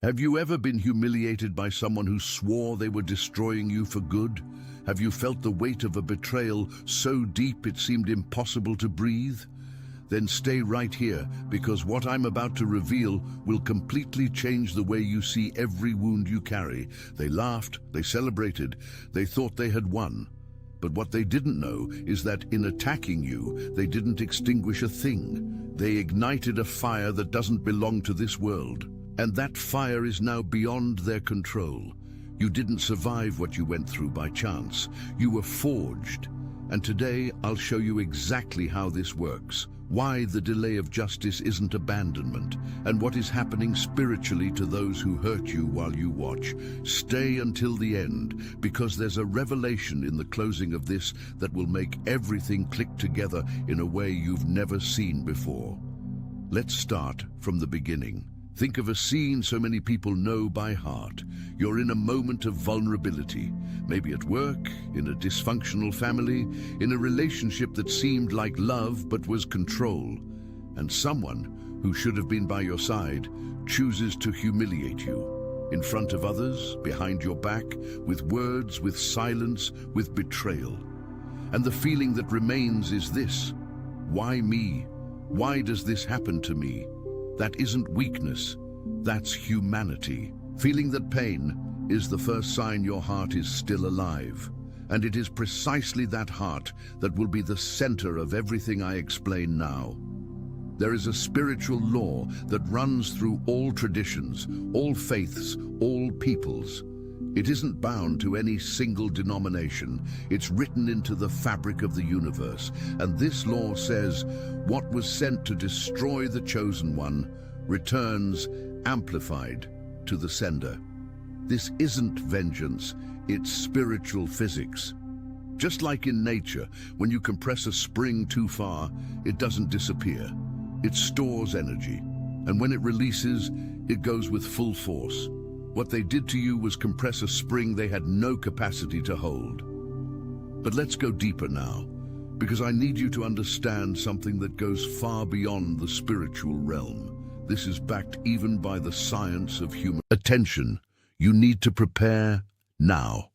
Have you ever been humiliated by someone who swore they were destroying you for good? Have you felt the weight of a betrayal so deep it seemed impossible to breathe? Then stay right here, because what I'm about to reveal will completely change the way you see every wound you carry. They laughed, they celebrated, they thought they had won. But what they didn't know is that in attacking you, they didn't extinguish a thing. They ignited a fire that doesn't belong to this world. And that fire is now beyond their control. You didn't survive what you went through by chance. You were forged. And today I'll show you exactly how this works, why the delay of justice isn't abandonment, and what is happening spiritually to those who hurt you while you watch. Stay until the end, because there's a revelation in the closing of this that will make everything click together in a way you've never seen before. Let's start from the beginning. Think of a scene so many people know by heart. You're in a moment of vulnerability, maybe at work, in a dysfunctional family, in a relationship that seemed like love but was control. And someone who should have been by your side chooses to humiliate you. In front of others, behind your back, with words, with silence, with betrayal. And the feeling that remains is this: why me? Why does this happen to me? That isn't weakness, that's humanity. Feeling that pain is the first sign your heart is still alive. And it is precisely that heart that will be the center of everything I explain now. There is a spiritual law that runs through all traditions, all faiths, all peoples. It isn't bound to any single denomination. It's written into the fabric of the universe. And this law says, what was sent to destroy the chosen one returns amplified to the sender. This isn't vengeance, it's spiritual physics. Just like in nature, when you compress a spring too far, it doesn't disappear. It stores energy. And when it releases, it goes with full force. What they did to you was compress a spring they had no capacity to hold. But let's go deeper now, because I need you to understand something that goes far beyond the spiritual realm. This is backed even by the science of human attention. You need to prepare now.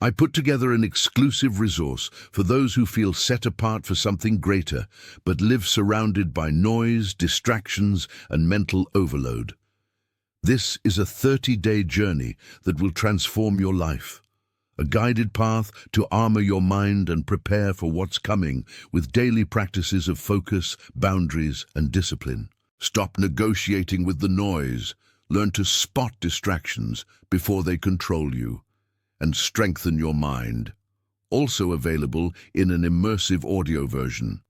I put together an exclusive resource for those who feel set apart for something greater, but live surrounded by noise, distractions, and mental overload. This is a 30-day journey that will transform your life. A guided path to armor your mind and prepare for what's coming with daily practices of focus, boundaries, and discipline. Stop negotiating with the noise. Learn to spot distractions before they control you. And strengthen your mind. Also available in an immersive audio version.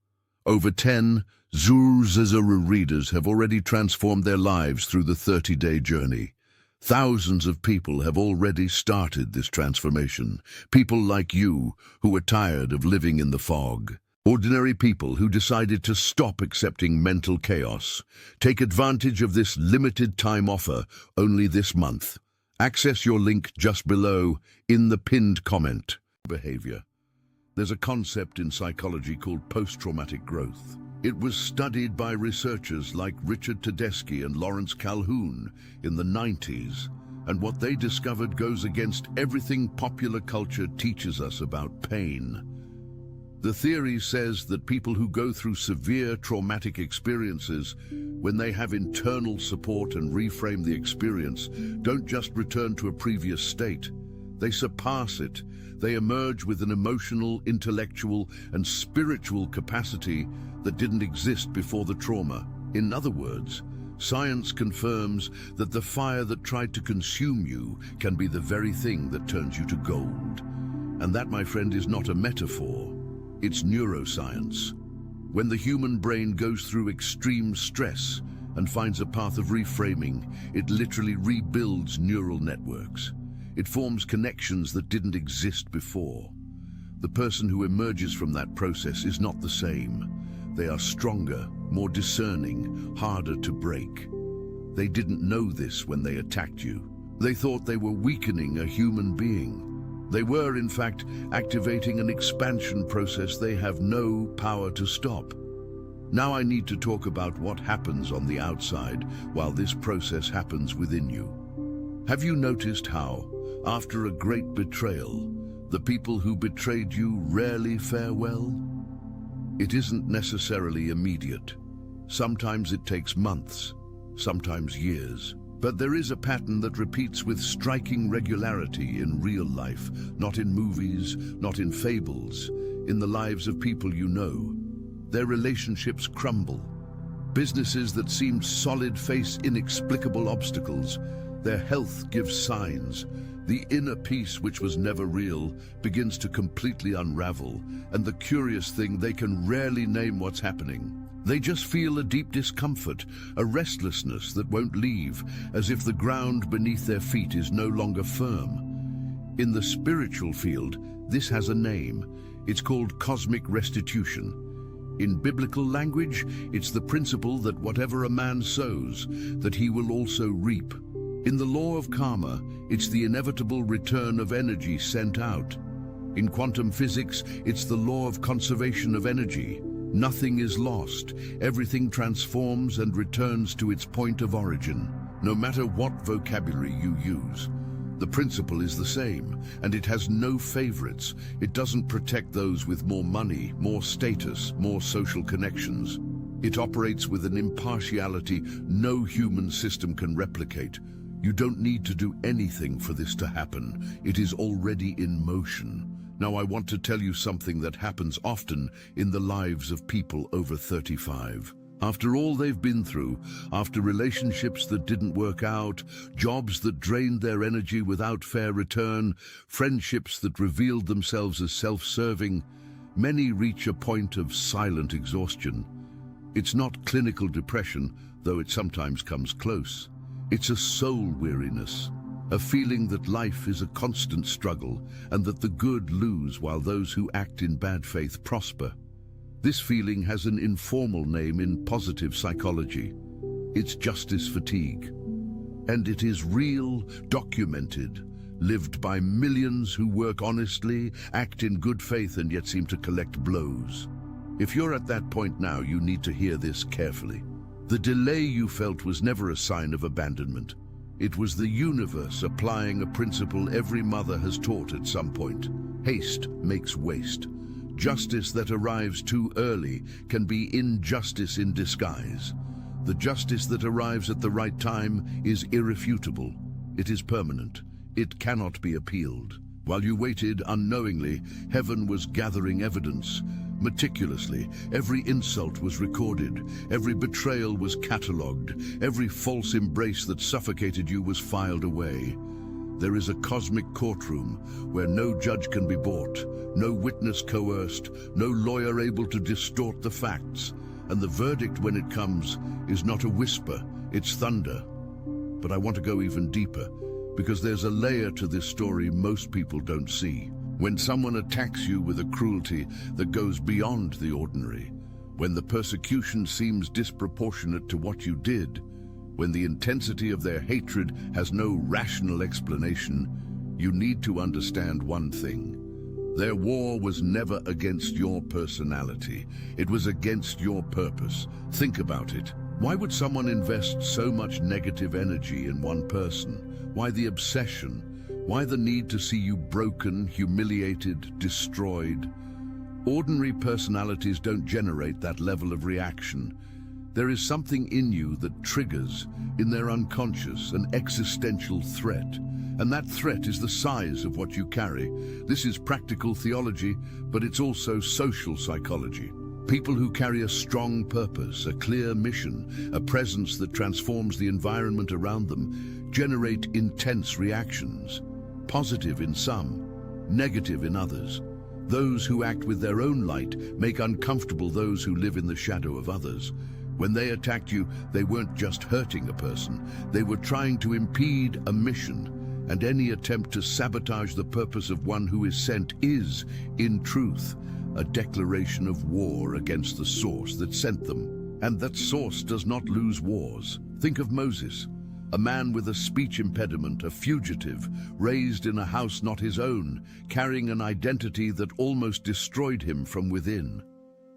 Over 10 Zuru readers have already transformed their lives through the 30-day journey. Thousands of people have already started this transformation. People like you who are tired of living in the fog. Ordinary people who decided to stop accepting mental chaos. Take advantage of this limited time offer only this month. Access your link just below in the pinned comment. Behavior. There's a concept in psychology called post-traumatic growth. It was studied by researchers like Richard Tedeschi and Lawrence Calhoun in the 90s, and what they discovered goes against everything popular culture teaches us about pain. The theory says that people who go through severe traumatic experiences, when they have internal support and reframe the experience, don't just return to a previous state. They surpass it. They emerge with an emotional, intellectual, and spiritual capacity that didn't exist before the trauma. In other words, science confirms that the fire that tried to consume you can be the very thing that turns you to gold. And that, my friend, is not a metaphor. It's neuroscience. When the human brain goes through extreme stress and finds a path of reframing, it literally rebuilds neural networks. It forms connections that didn't exist before. The person who emerges from that process is not the same. They are stronger, more discerning, harder to break. They didn't know this when they attacked you. They thought they were weakening a human being. They were, in fact, activating an expansion process they have no power to stop. Now I need to talk about what happens on the outside while this process happens within you. Have you noticed how, after a great betrayal, the people who betrayed you rarely fare well? It isn't necessarily immediate. Sometimes it takes months, sometimes years. But there is a pattern that repeats with striking regularity in real life, not in movies, not in fables, in the lives of people you know. Their relationships crumble. Businesses that seemed solid face inexplicable obstacles. Their health gives signs. The inner peace, which was never real, begins to completely unravel. And the curious thing, they can rarely name what's happening. They just feel a deep discomfort, a restlessness that won't leave, as if the ground beneath their feet is no longer firm. In the spiritual field, this has a name. It's called cosmic restitution. In biblical language, it's the principle that whatever a man sows, that he will also reap. In the law of karma, it's the inevitable return of energy sent out. In quantum physics, it's the law of conservation of energy. Nothing is lost. Everything transforms and returns to its point of origin. No matter what vocabulary you use, the principle is the same, and it has no favorites. It doesn't protect those with more money, more status, more social connections. It operates with an impartiality no human system can replicate. You don't need to do anything for this to happen. It is already in motion. Now I want to tell you something that happens often in the lives of people over 35. After all they've been through, after relationships that didn't work out, jobs that drained their energy without fair return, friendships that revealed themselves as self-serving, many reach a point of silent exhaustion. It's not clinical depression, though it sometimes comes close. It's a soul weariness, a feeling that life is a constant struggle and that the good lose while those who act in bad faith prosper. This feeling has an informal name in positive psychology. It's justice fatigue. And it is real, documented, lived by millions who work honestly, act in good faith, and yet seem to collect blows. If you're at that point now, you need to hear this carefully. The delay you felt was never a sign of abandonment. It was the universe applying a principle every mother has taught at some point. Haste makes waste. Justice that arrives too early can be injustice in disguise. The justice that arrives at the right time is irrefutable. It is permanent. It cannot be appealed. While you waited unknowingly, heaven was gathering evidence. Meticulously, every insult was recorded, every betrayal was catalogued, every false embrace that suffocated you was filed away. There is a cosmic courtroom where no judge can be bought, no witness coerced, no lawyer able to distort the facts. And the verdict, when it comes, is not a whisper, it's thunder. But I want to go even deeper, because there's a layer to this story most people don't see. When someone attacks you with a cruelty that goes beyond the ordinary, when the persecution seems disproportionate to what you did, when the intensity of their hatred has no rational explanation, you need to understand one thing. Their war was never against your personality. It was against your purpose. Think about it. Why would someone invest so much negative energy in one person? Why the obsession? Why the need to see you broken, humiliated, destroyed? Ordinary personalities don't generate that level of reaction. There is something in you that triggers, in their unconscious, an existential threat. And that threat is the size of what you carry. This is practical theology, but it's also social psychology. People who carry a strong purpose, a clear mission, a presence that transforms the environment around them, generate intense reactions. Positive in some, negative in others. Those who act with their own light make uncomfortable those who live in the shadow of others. When they attacked you, they weren't just hurting a person. They were trying to impede a mission. And any attempt to sabotage the purpose of one who is sent is, in truth, a declaration of war against the source that sent them. And that source does not lose wars. Think of Moses, a man with a speech impediment, a fugitive, raised in a house not his own, carrying an identity that almost destroyed him from within.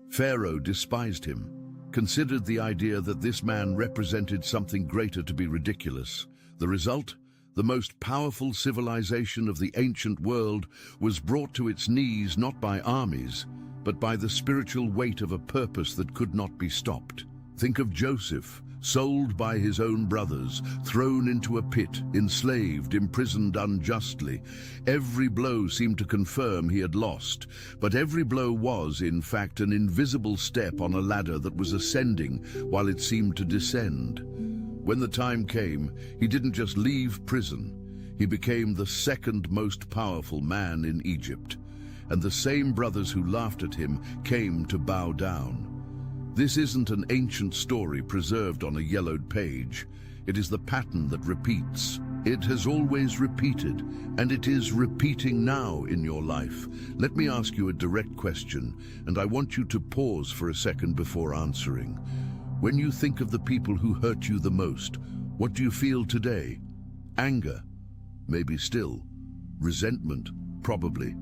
Pharaoh despised him. considered the idea that this man represented something greater to be ridiculous. The result? The most powerful civilization of the ancient world was brought to its knees not by armies, but by the spiritual weight of a purpose that could not be stopped. Think of Joseph, sold by his own brothers, thrown into a pit, enslaved, imprisoned unjustly. Every blow seemed to confirm he had lost, but every blow was, in fact, an invisible step on a ladder that was ascending while it seemed to descend. When the time came, he didn't just leave prison. He became the second most powerful man in Egypt, and the same brothers who laughed at him came to bow down. This isn't an ancient story preserved on a yellowed page. It is the pattern that repeats. It has always repeated, and it is repeating now in your life. Let me ask you a direct question, and I want you to pause for a second before answering. When you think of the people who hurt you the most, what do you feel today? Anger? Maybe still. Resentment? Probably.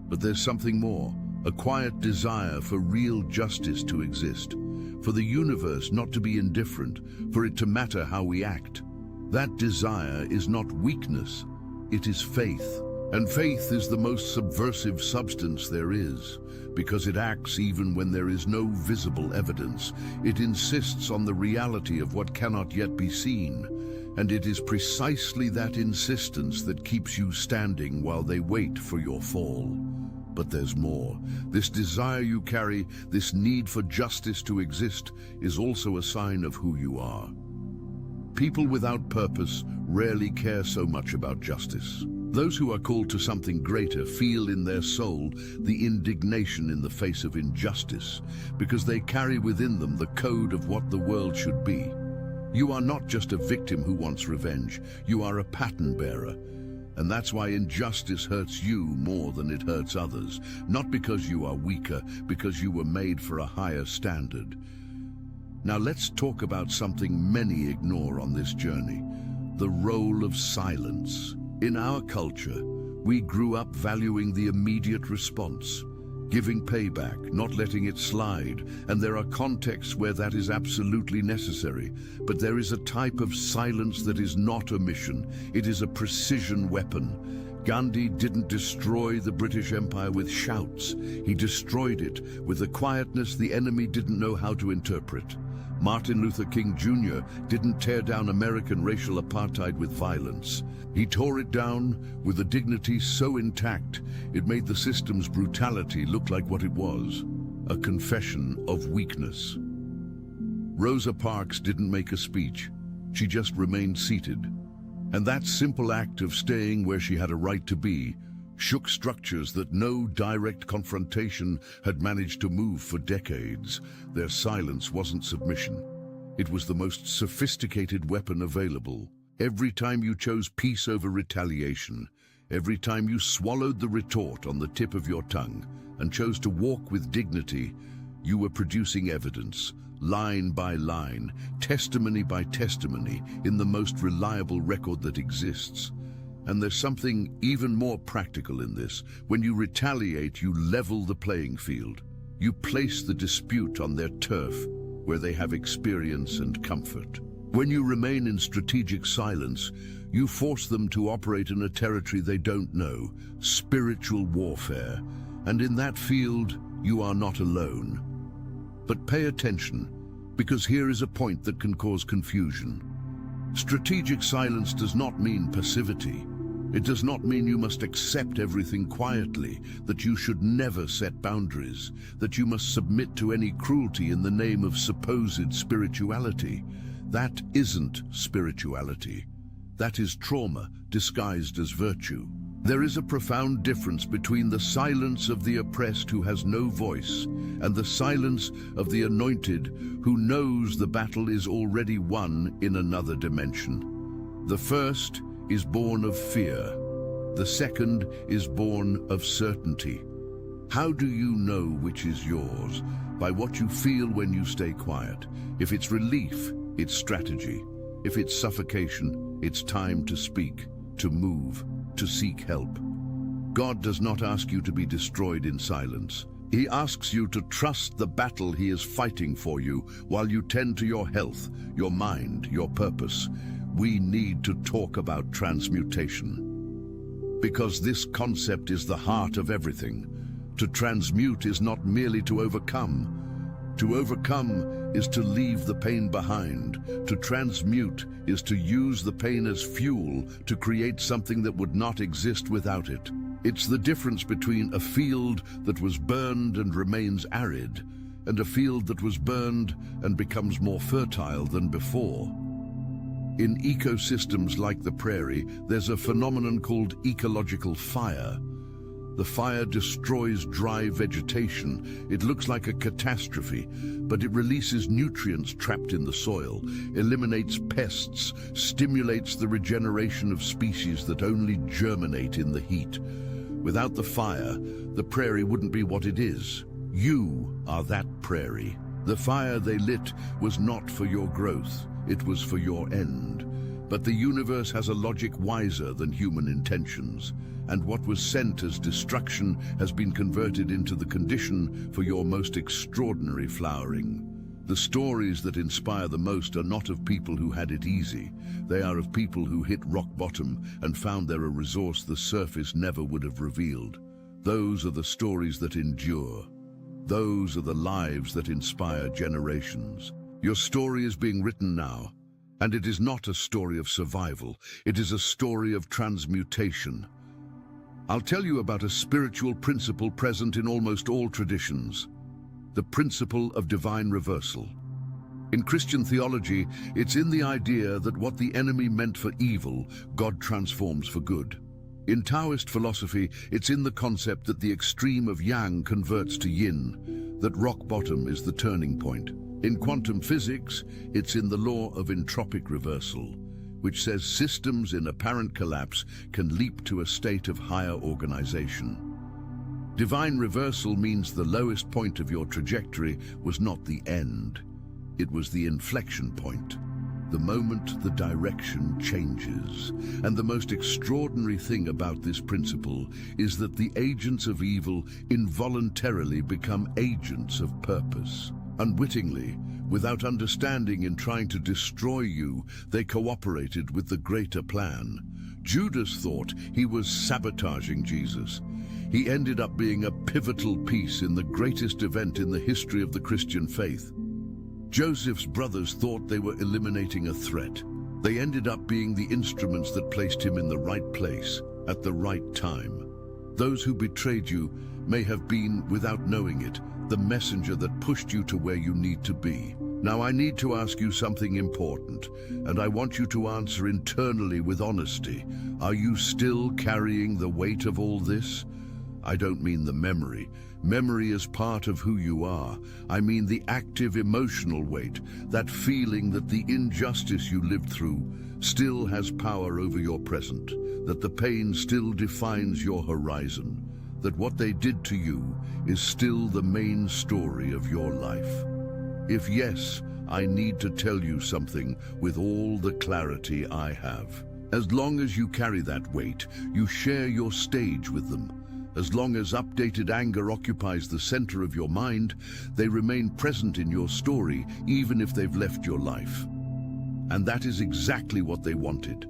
But there's something more. A quiet desire for real justice to exist, for the universe not to be indifferent, for it to matter how we act. That desire is not weakness, it is faith. And faith is the most subversive substance there is, because it acts even when there is no visible evidence. It insists on the reality of what cannot yet be seen, and it is precisely that insistence that keeps you standing while they wait for your fall. But there's more. This desire you carry, this need for justice to exist, is also a sign of who you are. People without purpose rarely care so much about justice. Those who are called to something greater feel in their soul the indignation in the face of injustice, because they carry within them the code of what the world should be. You are not just a victim who wants revenge, you are a pattern bearer. And that's why injustice hurts you more than it hurts others. Not because you are weaker, because you were made for a higher standard. Now let's talk about something many ignore on this journey: the role of silence. In our culture, we grew up valuing the immediate response, giving payback, not letting it slide, and there are contexts where that is absolutely necessary. But there is a type of silence that is not omission. It is a precision weapon. Gandhi didn't destroy the British Empire with shouts. He destroyed it with a quietness the enemy didn't know how to interpret. Martin Luther King Jr. didn't tear down American racial apartheid with violence. He tore it down with a dignity so intact it made the system's brutality look like what it was: a confession of weakness. Rosa Parks didn't make a speech. She just remained seated. And that simple act of staying where she had a right to be shook structures that no direct confrontation had managed to move for decades. Their silence wasn't submission. It was the most sophisticated weapon available. Every time you chose peace over retaliation, every time you swallowed the retort on the tip of your tongue and chose to walk with dignity, you were producing evidence, line by line, testimony by testimony, in the most reliable record that exists. And there's something even more practical in this. When you retaliate, you level the playing field. You place the dispute on their turf, where they have experience and comfort. When you remain in strategic silence, you force them to operate in a territory they don't know, spiritual warfare. And in that field, you are not alone. But pay attention, because here is a point that can cause confusion. Strategic silence does not mean passivity. It does not mean you must accept everything quietly, that you should never set boundaries, that you must submit to any cruelty in the name of supposed spirituality. That isn't spirituality. That is trauma disguised as virtue. There is a profound difference between the silence of the oppressed who has no voice and the silence of the anointed who knows the battle is already won in another dimension. The first is born of fear. The second is born of certainty. How do you know which is yours? By what you feel when you stay quiet. If it's relief, it's strategy. If it's suffocation, it's time to speak, to move, to seek help. God does not ask you to be destroyed in silence, He asks you to trust the battle he is fighting for you while you tend to your health, your mind, your purpose. We need to talk about transmutation. Because this concept is the heart of everything. To transmute is not merely to overcome. To overcome is to leave the pain behind. To transmute is to use the pain as fuel to create something that would not exist without it. It's the difference between a field that was burned and remains arid, and a field that was burned and becomes more fertile than before. In ecosystems like the prairie, there's a phenomenon called ecological fire. The fire destroys dry vegetation. It looks like a catastrophe, but it releases nutrients trapped in the soil, eliminates pests, stimulates the regeneration of species that only germinate in the heat. Without the fire, the prairie wouldn't be what it is. You are that prairie. The fire they lit was not for your growth, it was for your end. But the universe has a logic wiser than human intentions, and what was sent as destruction has been converted into the condition for your most extraordinary flowering. The stories that inspire the most are not of people who had it easy. They are of people who hit rock bottom and found there a resource the surface never would have revealed. Those are the stories that endure. Those are the lives that inspire generations. Your story is being written now, and it is not a story of survival. It is a story of transmutation. I'll tell you about a spiritual principle present in almost all traditions. The principle of divine reversal. In Christian theology, it's in the idea that what the enemy meant for evil, God transforms for good. In Taoist philosophy, it's in the concept that the extreme of yang converts to yin, that rock bottom is the turning point. In quantum physics, it's in the law of entropic reversal, which says systems in apparent collapse can leap to a state of higher organization. Divine reversal means the lowest point of your trajectory was not the end. It was the inflection point, the moment the direction changes. And the most extraordinary thing about this principle is that the agents of evil involuntarily become agents of purpose. Unwittingly, without understanding, in trying to destroy you, they cooperated with the greater plan. Judas thought he was sabotaging Jesus. He ended up being a pivotal piece in the greatest event in the history of the Christian faith. Joseph's brothers thought they were eliminating a threat. They ended up being the instruments that placed him in the right place, at the right time. Those who betrayed you may have been, without knowing it, the messenger that pushed you to where you need to be. Now I need to ask you something important, and I want you to answer internally with honesty. Are you still carrying the weight of all this? I don't mean the memory. Memory is part of who you are. I mean the active emotional weight, that feeling that the injustice you lived through still has power over your present, that the pain still defines your horizon, that what they did to you is still the main story of your life. If yes, I need to tell you something with all the clarity I have. As long as you carry that weight, you share your stage with them. As long as updated anger occupies the center of your mind, they remain present in your story, even if they've left your life. And that is exactly what they wanted,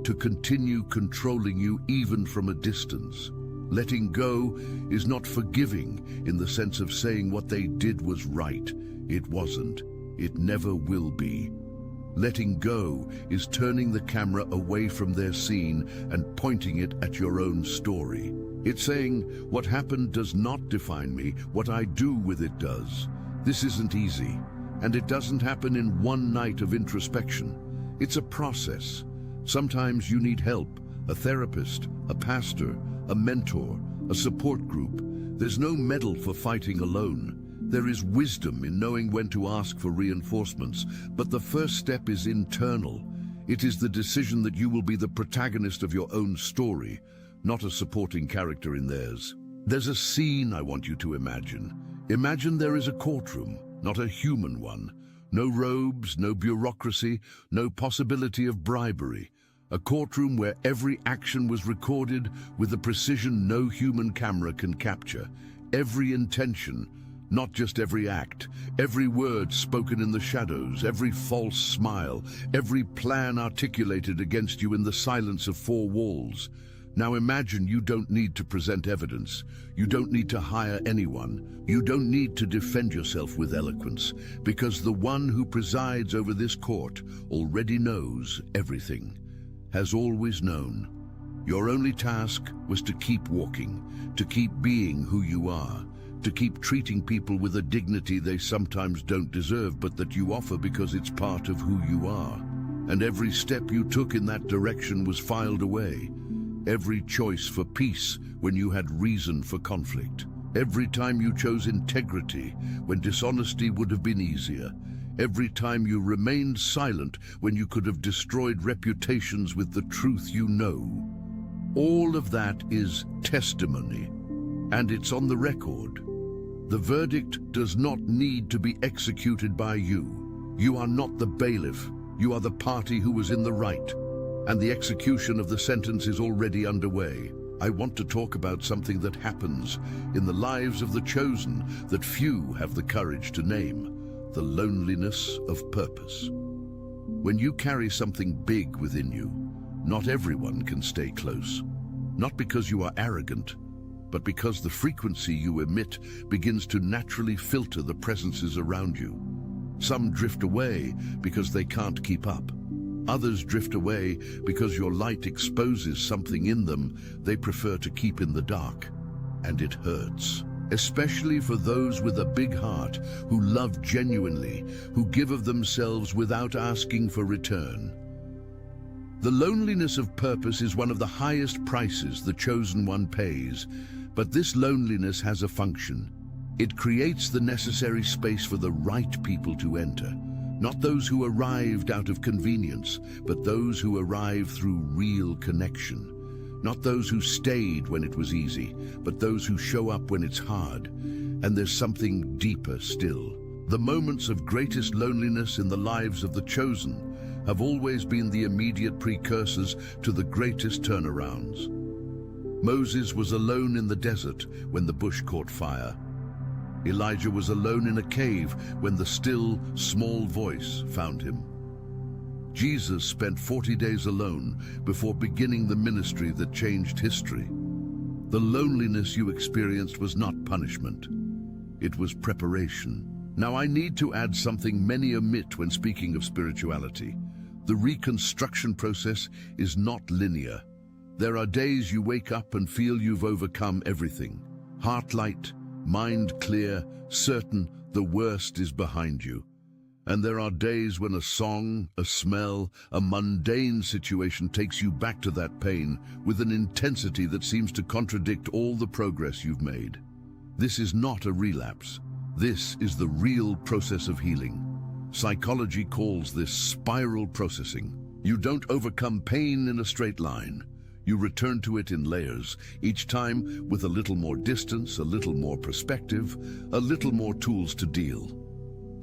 to continue controlling you even from a distance. Letting go is not forgiving in the sense of saying what they did was right. It wasn't. It never will be. Letting go is turning the camera away from their scene and pointing it at your own story. It's saying, what happened does not define me, what I do with it does. This isn't easy, and it doesn't happen in one night of introspection. It's a process. Sometimes you need help, a therapist, a pastor, a mentor, a support group. There's no medal for fighting alone. There is wisdom in knowing when to ask for reinforcements, but the first step is internal. It is the decision that you will be the protagonist of your own story, not a supporting character in theirs. There's a scene I want you to imagine. Imagine there is a courtroom, not a human one. No robes, no bureaucracy, no possibility of bribery. A courtroom where every action was recorded with a precision no human camera can capture. Every intention, not just every act, every word spoken in the shadows, every false smile, every plan articulated against you in the silence of four walls. Now imagine you don't need to present evidence. You don't need to hire anyone. You don't need to defend yourself with eloquence, because the one who presides over this court already knows everything, has always known. Your only task was to keep walking, to keep being who you are, to keep treating people with a dignity they sometimes don't deserve, but that you offer because it's part of who you are. And every step you took in that direction was filed away. Every choice for peace when you had reason for conflict. Every time you chose integrity when dishonesty would have been easier. Every time you remained silent when you could have destroyed reputations with the truth you know. All of that is testimony, and it's on the record. The verdict does not need to be executed by you. You are not the bailiff. You are the party who was in the right. And the execution of the sentence is already underway. I want to talk about something that happens in the lives of the chosen that few have the courage to name: the loneliness of purpose. When you carry something big within you, not everyone can stay close. Not because you are arrogant, but because the frequency you emit begins to naturally filter the presences around you. Some drift away because they can't keep up. Others drift away because your light exposes something in them they prefer to keep in the dark. And it hurts, especially for those with a big heart, who love genuinely, who give of themselves without asking for return. The loneliness of purpose is one of the highest prices the chosen one pays, but this loneliness has a function. It creates the necessary space for the right people to enter. Not those who arrived out of convenience, but those who arrived through real connection. Not those who stayed when it was easy, but those who show up when it's hard. And there's something deeper still. The moments of greatest loneliness in the lives of the chosen have always been the immediate precursors to the greatest turnarounds. Moses was alone in the desert when the bush caught fire. Elijah was alone in a cave when the still, small voice found him. Jesus spent 40 days alone before beginning the ministry that changed history. The loneliness you experienced was not punishment. It was preparation. Now I need to add something many omit when speaking of spirituality. The reconstruction process is not linear. There are days you wake up and feel you've overcome everything. Heart light, mind clear, certain the worst is behind you. And there are days when a song, a smell, a mundane situation takes you back to that pain with an intensity that seems to contradict all the progress you've made. This is not a relapse. This is the real process of healing. Psychology calls this spiral processing. You don't overcome pain in a straight line. You return to it in layers, each time with a little more distance, a little more perspective, a little more tools to deal.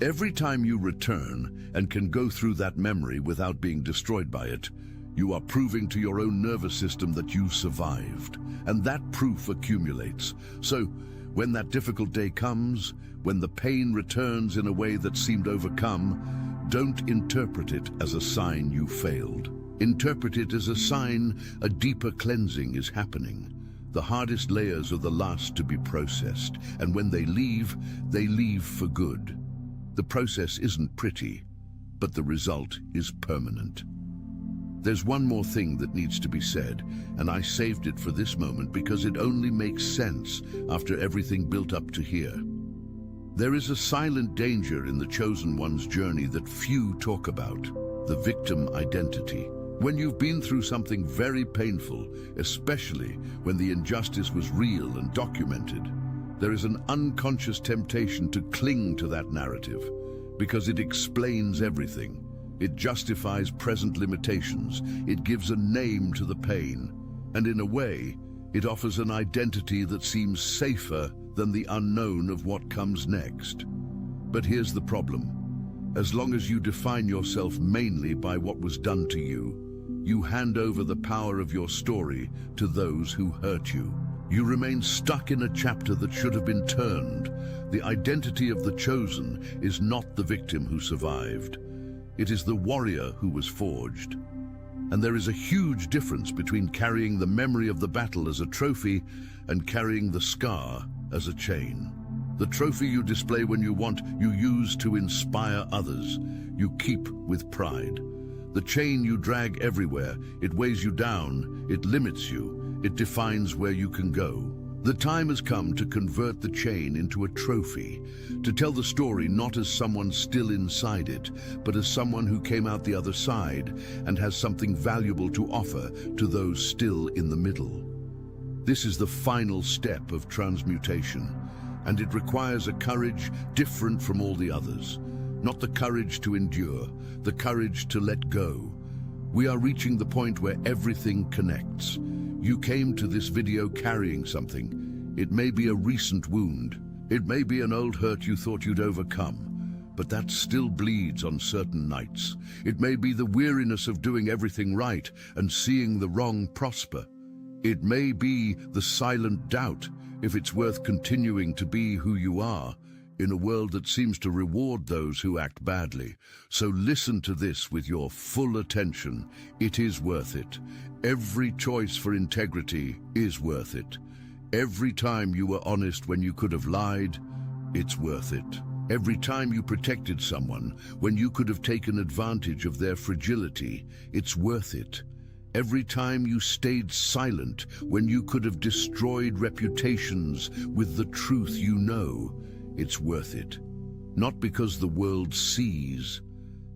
Every time you return and can go through that memory without being destroyed by it, you are proving to your own nervous system that you survived, and that proof accumulates. So, when that difficult day comes, when the pain returns in a way that seemed overcome, don't interpret it as a sign you failed. Interpret it as a sign a deeper cleansing is happening. The hardest layers are the last to be processed, and when they leave for good. The process isn't pretty, but the result is permanent. There's one more thing that needs to be said, and I saved it for this moment because it only makes sense after everything built up to here. There is a silent danger in the chosen one's journey that few talk about: the victim identity. When you've been through something very painful, especially when the injustice was real and documented, there is an unconscious temptation to cling to that narrative because it explains everything. It justifies present limitations, it gives a name to the pain, and in a way, it offers an identity that seems safer than the unknown of what comes next. But here's the problem. As long as you define yourself mainly by what was done to you, you hand over the power of your story to those who hurt you. You remain stuck in a chapter that should have been turned. The identity of the chosen is not the victim who survived. It is the warrior who was forged. And there is a huge difference between carrying the memory of the battle as a trophy and carrying the scar as a chain. The trophy you display when you want, you use to inspire others. You keep with pride. The chain you drag everywhere. It weighs you down, it limits you, it defines where you can go. The time has come to convert the chain into a trophy, to tell the story not as someone still inside it, but as someone who came out the other side and has something valuable to offer to those still in the middle. This is the final step of transmutation, and it requires a courage different from all the others. Not the courage to endure, the courage to let go. We are reaching the point where everything connects. You came to this video carrying something. It may be a recent wound. It may be an old hurt you thought you'd overcome, but that still bleeds on certain nights. It may be the weariness of doing everything right and seeing the wrong prosper. It may be the silent doubt if it's worth continuing to be who you are in a world that seems to reward those who act badly. So listen to this with your full attention. It is worth it. Every choice for integrity is worth it. Every time you were honest when you could have lied, it's worth it. Every time you protected someone when you could have taken advantage of their fragility, it's worth it. Every time you stayed silent when you could have destroyed reputations with the truth you know, it's worth it. Not because the world sees,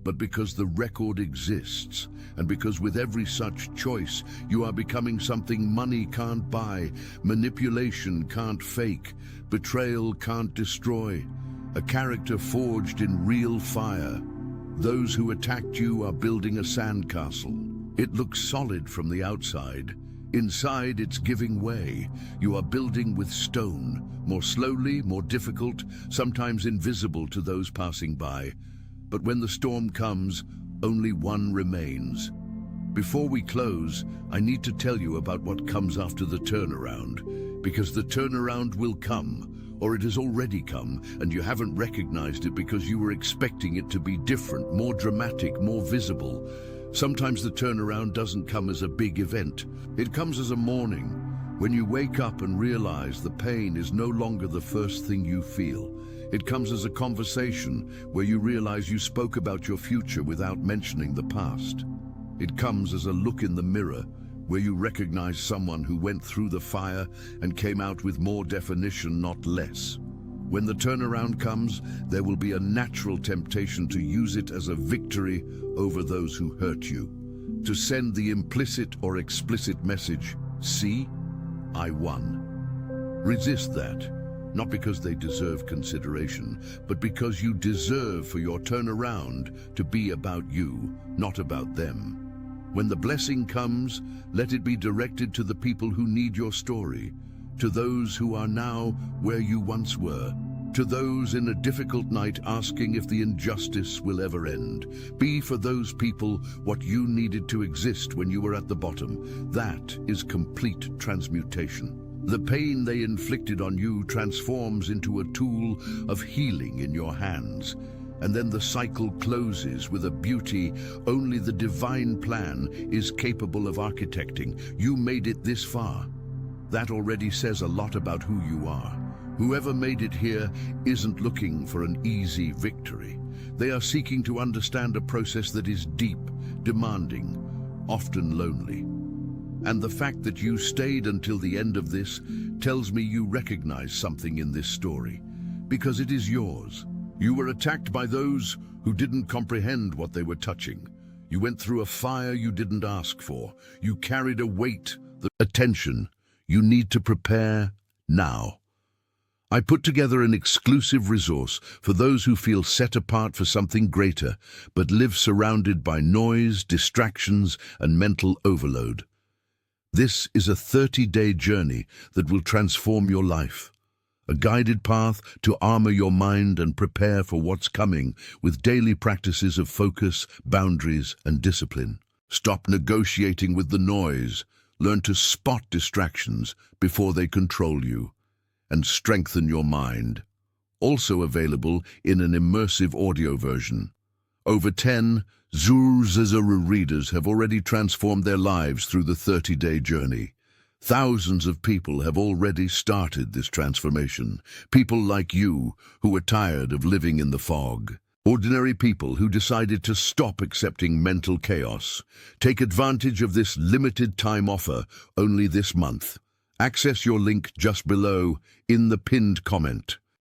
but because the record exists, and because with every such choice, you are becoming something money can't buy, manipulation can't fake, betrayal can't destroy, a character forged in real fire. Those who attacked you are building a sandcastle. It looks solid from the outside. Inside, it's giving way. You are building with stone, more slowly, more difficult, sometimes invisible to those passing by. But when the storm comes, only one remains. Before we close, I need to tell you about what comes after the turnaround, because the turnaround will come, or it has already come, and you haven't recognized it because you were expecting it to be different, more dramatic, more visible. Sometimes the turnaround doesn't come as a big event. It comes as a morning, when you wake up and realize the pain is no longer the first thing you feel. It comes as a conversation where you realize you spoke about your future without mentioning the past. It comes as a look in the mirror where you recognize someone who went through the fire and came out with more definition, not less. When the turnaround comes, there will be a natural temptation to use it as a victory over those who hurt you, to send the implicit or explicit message, "See, I won." Resist that, not because they deserve consideration, but because you deserve for your turnaround to be about you, not about them. When the blessing comes, let it be directed to the people who need your story, to those who are now where you once were, to those in a difficult night asking if the injustice will ever end. Be for those people what you needed to exist when you were at the bottom. That is complete transmutation. The pain they inflicted on you transforms into a tool of healing in your hands. And then the cycle closes with a beauty only the divine plan is capable of architecting. You made it this far. That already says a lot about who you are. Whoever made it here isn't looking for an easy victory. They are seeking to understand a process that is deep, demanding, often lonely. And the fact that you stayed until the end of this tells me you recognize something in this story, because it is yours. You were attacked by those who didn't comprehend what they were touching. You went through a fire you didn't ask for. You carried a weight, the attention. You need to prepare now. I put together an exclusive resource for those who feel set apart for something greater, but live surrounded by noise, distractions, and mental overload. This is a 30-day journey that will transform your life. A guided path to armor your mind and prepare for what's coming with daily practices of focus, boundaries, and discipline. Stop negotiating with the noise. Learn to spot distractions before they control you and strengthen your mind. Also available in an immersive audio version. Over 10 Zuzazuru readers have already transformed their lives through the 30-day journey. Thousands of people have already started this transformation. People like you who are tired of living in the fog. Ordinary people who decided to stop accepting mental chaos. Take advantage of this limited time offer only this month. Access your link just below in the pinned comment.